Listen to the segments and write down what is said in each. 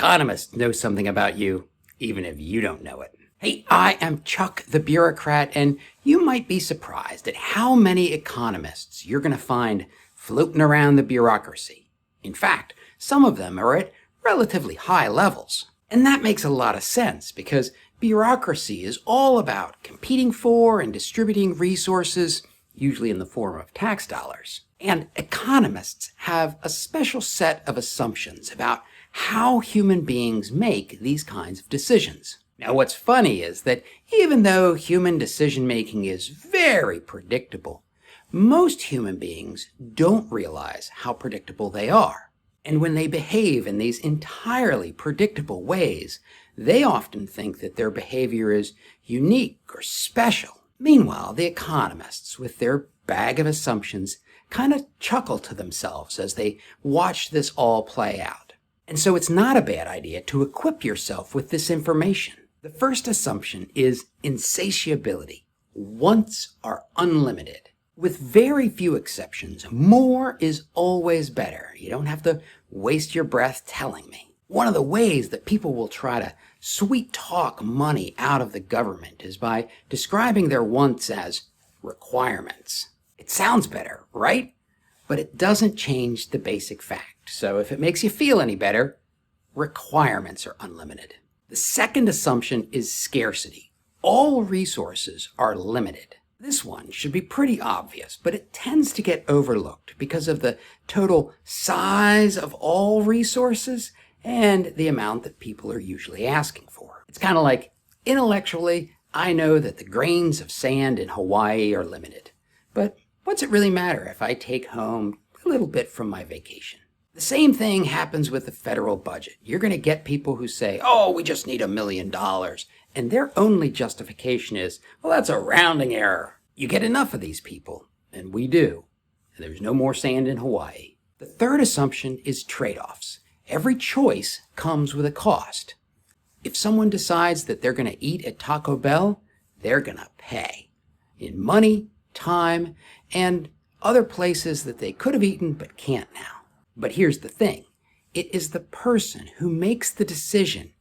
Economist knows something about you, even if you don't know it. Hey, I am Chuck the Bureaucrat, and you might be surprised at how many economists you're going to find floating around the bureaucracy. In fact, some of them are at relatively high levels. And that makes a lot of sense because bureaucracy is all about competing for and distributing resources, usually in the form of tax dollars. And economists have a special set of assumptions about how human beings make these kinds of decisions. Now, what's funny is that even though human decision-making is very predictable, most human beings don't realize how predictable they are. And when they behave in these entirely predictable ways, they often think that their behavior is unique or special. Meanwhile, the economists, with their bag of assumptions, kind of chuckle to themselves as they watch this all play out. And so it's not a bad idea to equip yourself with this information. The first assumption is insatiability. Wants are unlimited. With very few exceptions, more is always better. You don't have to waste your breath telling me. One of the ways that people will try to sweet talk money out of the government is by describing their wants as requirements. It sounds better, right? But it doesn't change the basic fact. So if it makes you feel any better, requirements are unlimited. The second assumption is scarcity. All resources are limited. This one should be pretty obvious, but it tends to get overlooked because of the total size of all resources and the amount that people are usually asking for. It's kind of like, intellectually, I know that the grains of sand in Hawaii are limited, but what's it really matter if I take home a little bit from my vacation? The same thing happens with the federal budget. You're going to get people who say, oh, we just need $1 million. And their only justification is, well, that's a rounding error. You get enough of these people, and we do. And there's no more sand in Hawaii. The third assumption is trade-offs. Every choice comes with a cost. If someone decides that they're going to eat at Taco Bell, they're going to pay in money, time, and other places that they could have eaten but can't now. But here's the thing. It is the person who makes the decision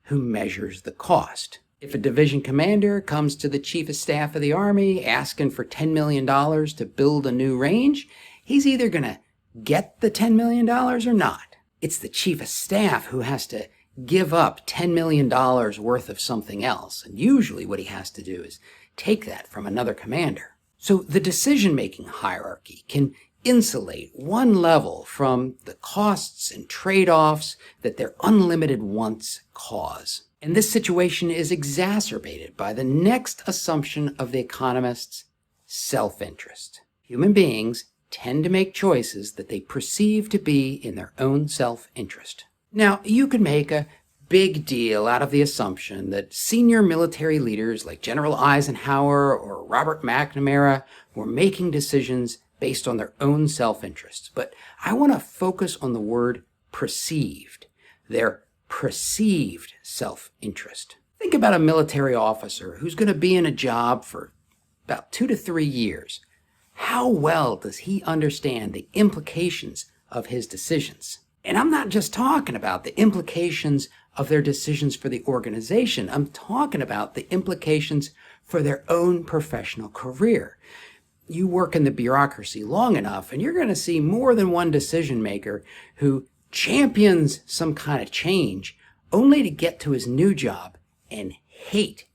who measures the cost. If a division commander comes to the chief of staff of the army asking for $10 million to build a new range, he's either going to get the $10 million or not. It's the chief of staff who has to give up $10 million worth of something else. And usually what he has to do is take that from another commander. So the decision-making hierarchy can insulate one level from the costs and trade-offs that their unlimited wants cause. And this situation is exacerbated by the next assumption of the economists, self-interest. Human beings tend to make choices that they perceive to be in their own self-interest. Now, you could make a big deal out of the assumption that senior military leaders like General Eisenhower or Robert McNamara were making decisions based on their own self-interests. But I want to focus on the word perceived, their perceived self-interest. Think about a military officer who's going to be in a job for about 2 to 3 years. How well does he understand the implications of his decisions? And I'm not just talking about the implications of their decisions for the organization. I'm talking about the implications for their own professional career. You work in the bureaucracy long enough, and you're going to see more than one decision maker who champions some kind of change only to get to his new job and hate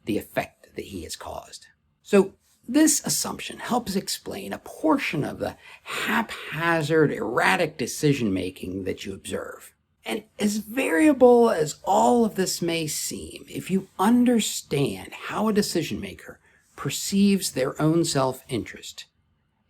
the effect that he has caused. So this assumption helps explain a portion of the haphazard, erratic decision-making that you observe. And as variable as all of this may seem, if you understand how a decision maker perceives their own self-interest,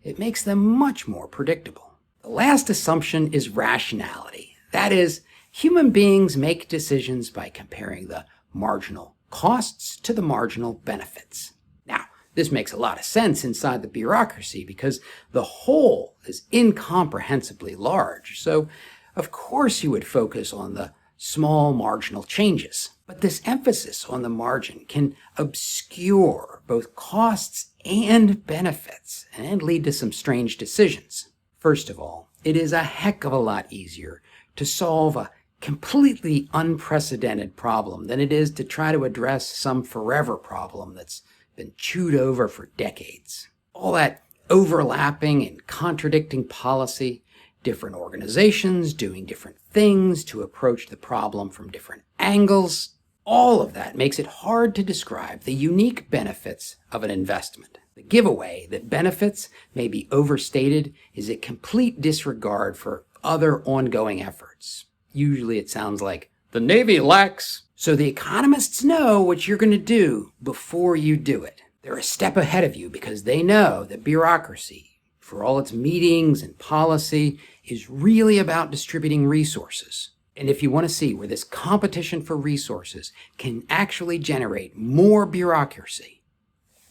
it makes them much more predictable. The last assumption is rationality. That is, human beings make decisions by comparing the marginal costs to the marginal benefits. Now, this makes a lot of sense inside the bureaucracy because the whole is incomprehensibly large. So, of course, you would focus on the small marginal changes. But this emphasis on the margin can obscure both costs and benefits and lead to some strange decisions. First of all, it is a heck of a lot easier to solve a completely unprecedented problem than it is to try to address some forever problem that's been chewed over for decades. All that overlapping and contradicting policy, different organizations doing different things to approach the problem from different angles, all of that makes it hard to describe the unique benefits of an investment. The giveaway that benefits may be overstated is a complete disregard for other ongoing efforts. Usually it sounds like, the Navy lacks. So the economists know what you're going to do before you do it. They're a step ahead of you because they know that bureaucracy, for all its meetings and policy, is really about distributing resources. And if you want to see where this competition for resources can actually generate more bureaucracy,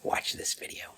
watch this video.